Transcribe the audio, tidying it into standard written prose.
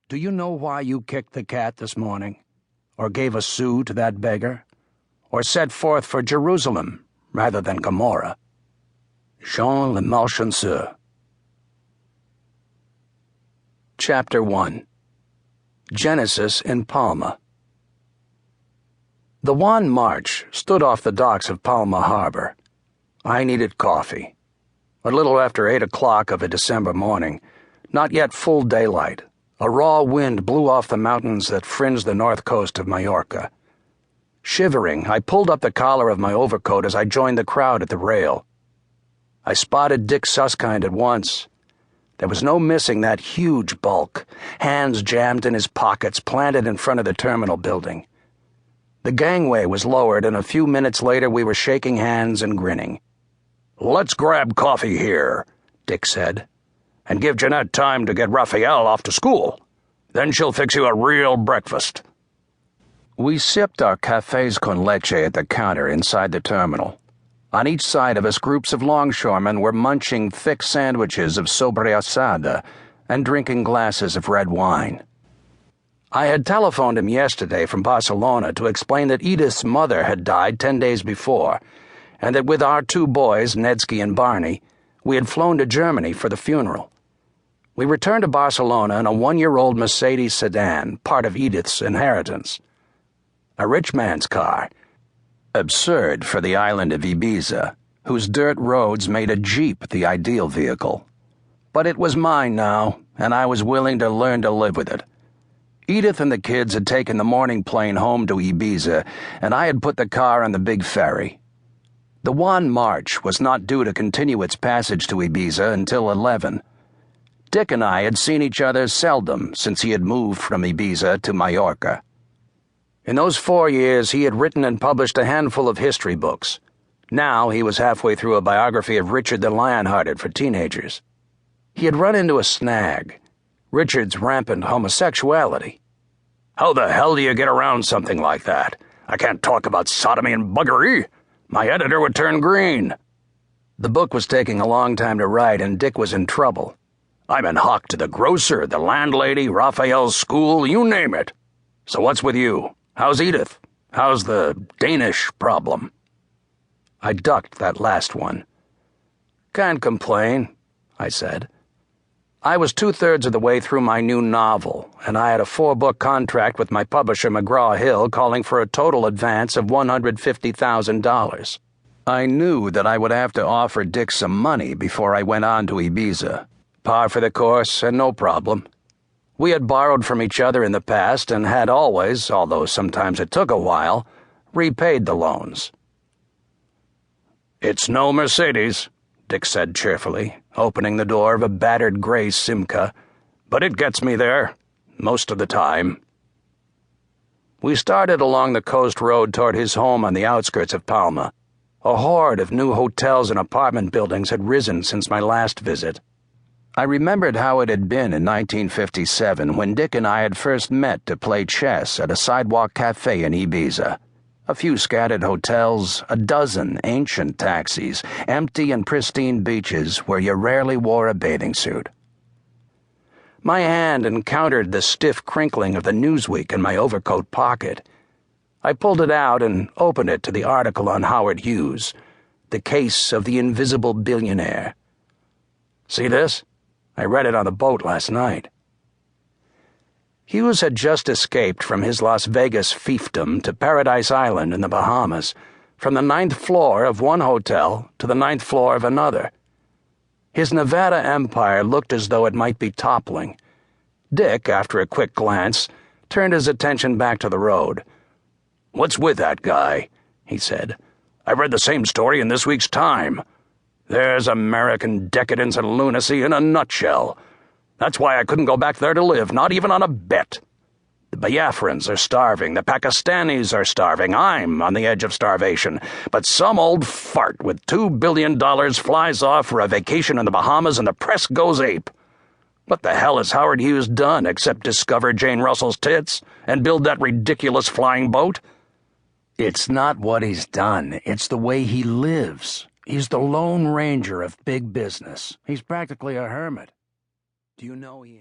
Do you know why you kicked the cat this morning? Or gave a sou to that beggar? Or set forth for Jerusalem rather than Gomorrah? Jean le Malchanceux. Chapter 1. Genesis in Palma. The Juan March stood off the docks of Palma Harbor. I needed coffee. A little after 8 o'clock of a December morning, not yet full daylight, a raw wind blew off the mountains that fringe the north coast of Majorca. Shivering, I pulled up the collar of my overcoat as I joined the crowd at the rail. I spotted Dick Susskind at once. There was no missing that huge bulk, hands jammed in his pockets, planted in front of the terminal building. The gangway was lowered, and a few minutes later we were shaking hands and grinning. "Let's grab coffee here," Dick said, "and give Jeanette time to get Raphael off to school. Then she'll fix you a real breakfast." We sipped our cafés con leche at the counter inside the terminal. On each side of us, groups of longshoremen were munching thick sandwiches of sobrasada and drinking glasses of red wine. I had telephoned him yesterday from Barcelona to explain that Edith's mother had died 10 days before, and that with our 2 boys, Nedsky and Barney, we had flown to Germany for the funeral. We returned to Barcelona in a 1-year-old Mercedes sedan, part of Edith's inheritance. A rich man's car. Absurd for the island of Ibiza, whose dirt roads made a Jeep the ideal vehicle. But it was mine now, and I was willing to learn to live with it. Edith and the kids had taken the morning plane home to Ibiza, and I had put the car on the big ferry. The Juan March was not due to continue its passage to Ibiza until 11. Dick and I had seen each other seldom since he had moved from Ibiza to Majorca. In those 4 years, he had written and published a handful of history books. Now he was halfway through a biography of Richard the Lionhearted for teenagers. He had run into a snag: Richard's rampant homosexuality. "How the hell do you get around something like that? I can't talk about sodomy and buggery. My editor would turn green." The book was taking a long time to write, and Dick was in trouble. "I'm in hock to the grocer, the landlady, Raphael's school, you name it. So what's with you? How's Edith? How's the Danish problem?" I ducked that last one. "Can't complain," I said. I was 2/3 of the way through my new novel, and I had a 4-book contract with my publisher McGraw-Hill calling for a total advance of $150,000. I knew that I would have to offer Dick some money before I went on to Ibiza. Par for the course and no problem. We had borrowed from each other in the past and had always, although sometimes it took a while, repaid the loans. "It's no Mercedes," Dick said cheerfully, opening the door of a battered gray Simca, "but it gets me there, most of the time." We started along the coast road toward his home on the outskirts of Palma. A horde of new hotels and apartment buildings had risen since my last visit. I remembered how it had been in 1957 when Dick and I had first met to play chess at a sidewalk cafe in Ibiza. A few scattered hotels, a dozen ancient taxis, empty and pristine beaches where you rarely wore a bathing suit. My hand encountered the stiff crinkling of the Newsweek in my overcoat pocket. I pulled it out and opened it to the article on Howard Hughes, The Case of the Invisible Billionaire. "See this? I read it on the boat last night." Hughes had just escaped from his Las Vegas fiefdom to Paradise Island in the Bahamas, from the 9th floor of one hotel to the 9th floor of another. His Nevada empire looked as though it might be toppling. Dick, after a quick glance, turned his attention back to the road. "What's with that guy?" he said. "I read the same story in this week's Time. There's American decadence and lunacy in a nutshell. That's why I couldn't go back there to live, not even on a bet. The Biafrans are starving, the Pakistanis are starving, I'm on the edge of starvation, but some old fart with $2 billion flies off for a vacation in the Bahamas and the press goes ape. What the hell has Howard Hughes done except discover Jane Russell's tits and build that ridiculous flying boat?" "It's not what he's done, it's the way he lives. He's the Lone Ranger of big business. He's practically a hermit. Do you know he